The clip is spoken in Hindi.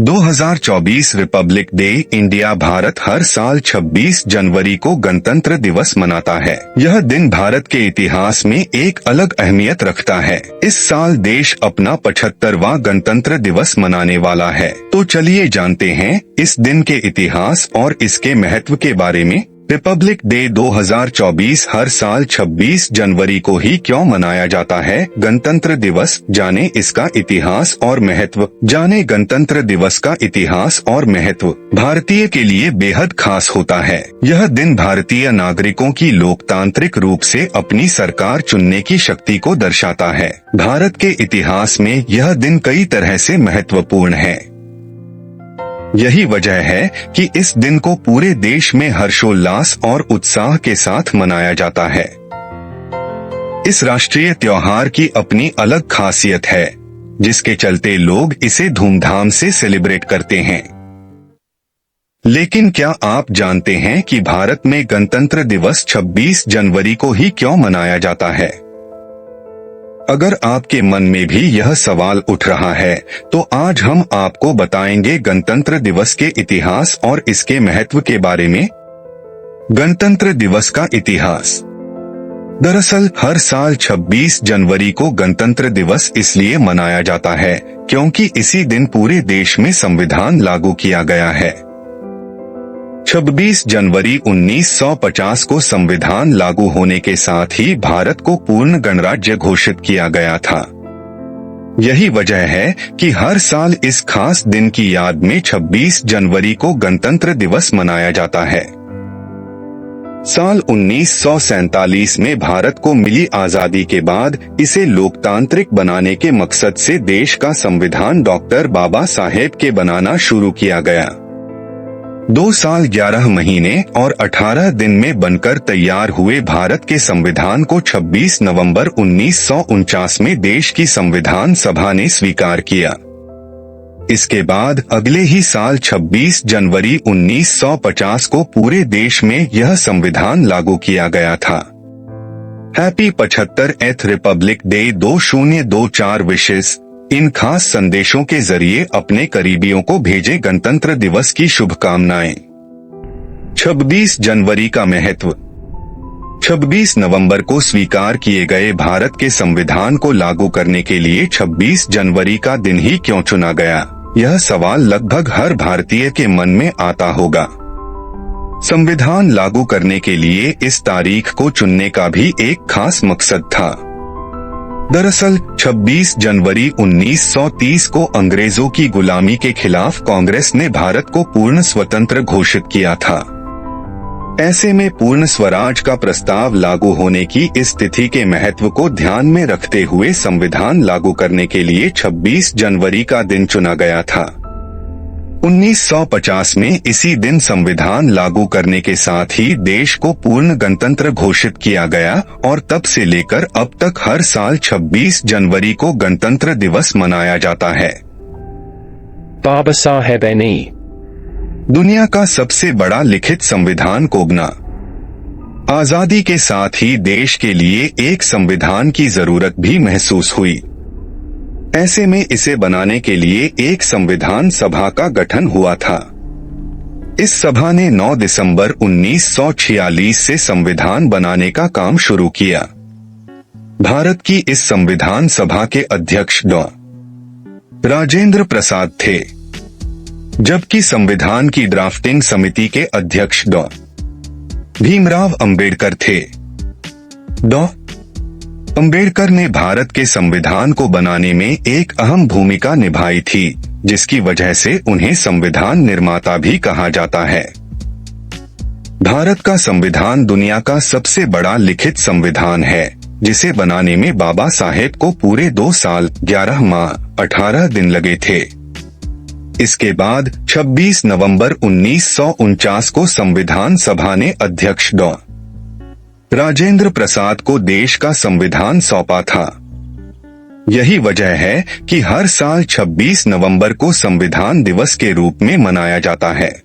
2024 रिपब्लिक डे इंडिया भारत हर साल 26 जनवरी को गणतंत्र दिवस मनाता है। यह दिन भारत के इतिहास में एक अलग अहमियत रखता है। इस साल देश अपना 75वां गणतंत्र दिवस मनाने वाला है। तो चलिए जानते हैं इस दिन के इतिहास और इसके महत्व के बारे में। रिपब्लिक डे 2024 हर साल 26 जनवरी को ही क्यों मनाया जाता है? गणतंत्र दिवस जाने इसका इतिहास और महत्व। जाने गणतंत्र दिवस का इतिहास और महत्व भारतीय के लिए बेहद खास होता है। यह दिन भारतीय नागरिकों की लोकतांत्रिक रूप से अपनी सरकार चुनने की शक्ति को दर्शाता है। भारत के इतिहास में यह दिन कई तरह से महत्वपूर्ण है। यही वजह है कि इस दिन को पूरे देश में हर्षोल्लास और उत्साह के साथ मनाया जाता है। इस राष्ट्रीय त्योहार की अपनी अलग खासियत है, जिसके चलते लोग इसे धूमधाम से सेलिब्रेट करते हैं। लेकिन क्या आप जानते हैं कि भारत में गणतंत्र दिवस 26 जनवरी को ही क्यों मनाया जाता है? अगर आपके मन में भी यह सवाल उठ रहा है, तो आज हम आपको बताएंगे गणतंत्र दिवस के इतिहास और इसके महत्व के बारे में। गणतंत्र दिवस का इतिहास। दरअसल हर साल 26 जनवरी को गणतंत्र दिवस इसलिए मनाया जाता है क्योंकि इसी दिन पूरे देश में संविधान लागू किया गया है। 26 जनवरी 1950 को संविधान लागू होने के साथ ही भारत को पूर्ण गणराज्य घोषित किया गया था। यही वजह है कि हर साल इस खास दिन की याद में 26 जनवरी को गणतंत्र दिवस मनाया जाता है। साल 1947 में भारत को मिली आजादी के बाद इसे लोकतांत्रिक बनाने के मकसद से देश का संविधान डॉक्टर बाबा साहेब के बनाना शुरू किया गया। 2 साल 11 महीने और 18 दिन में बनकर तैयार हुए भारत के संविधान को 26 नवंबर 1949 में देश की संविधान सभा ने स्वीकार किया। इसके बाद अगले ही साल 26 जनवरी 1950 को पूरे देश में यह संविधान लागू किया गया था। हैप्पी 75th रिपब्लिक डे 2024 विशेष। इन खास संदेशों के जरिए अपने करीबियों को भेजे गणतंत्र दिवस की शुभकामनाएं। 26 जनवरी का महत्व। 26 नवंबर को स्वीकार किए गए भारत के संविधान को लागू करने के लिए 26 जनवरी का दिन ही क्यों चुना गया? यह सवाल लगभग हर भारतीय के मन में आता होगा। संविधान लागू करने के लिए इस तारीख को चुनने का भी एक खास मकसद था। दरअसल 26 जनवरी 1930 को अंग्रेजों की गुलामी के खिलाफ कांग्रेस ने भारत को पूर्ण स्वतंत्र घोषित किया था। ऐसे में पूर्ण स्वराज का प्रस्ताव लागू होने की इस तिथि के महत्व को ध्यान में रखते हुए संविधान लागू करने के लिए 26 जनवरी का दिन चुना गया था। 1950 में इसी दिन संविधान लागू करने के साथ ही देश को पूर्ण गणतंत्र घोषित किया गया और तब से लेकर अब तक हर साल 26 जनवरी को गणतंत्र दिवस मनाया जाता है। बाबा साहेब। दुनिया का सबसे बड़ा लिखित संविधान कोगना। आजादी के साथ ही देश के लिए एक संविधान की जरूरत भी महसूस हुई। ऐसे में इसे बनाने के लिए एक संविधान सभा का गठन हुआ था। इस सभा ने 9 दिसंबर 1946 से संविधान बनाने का काम शुरू किया। भारत की इस संविधान सभा के अध्यक्ष डॉ. राजेंद्र प्रसाद थे, जबकि संविधान की ड्राफ्टिंग समिति के अध्यक्ष डॉ. भीमराव अंबेडकर थे। डॉ. अंबेडकर ने भारत के संविधान को बनाने में एक अहम भूमिका निभाई थी, जिसकी वजह से उन्हें संविधान निर्माता भी कहा जाता है। भारत का संविधान दुनिया का सबसे बड़ा लिखित संविधान है, जिसे बनाने में बाबा साहेब को पूरे 2 साल 11 माह 18 दिन लगे थे। इसके बाद 26 नवंबर 1949 को संविधान सभा ने अध्यक्ष डॉ. राजेंद्र प्रसाद को देश का संविधान सौंपा था। यही वजह है कि हर साल 26 नवंबर को संविधान दिवस के रूप में मनाया जाता है।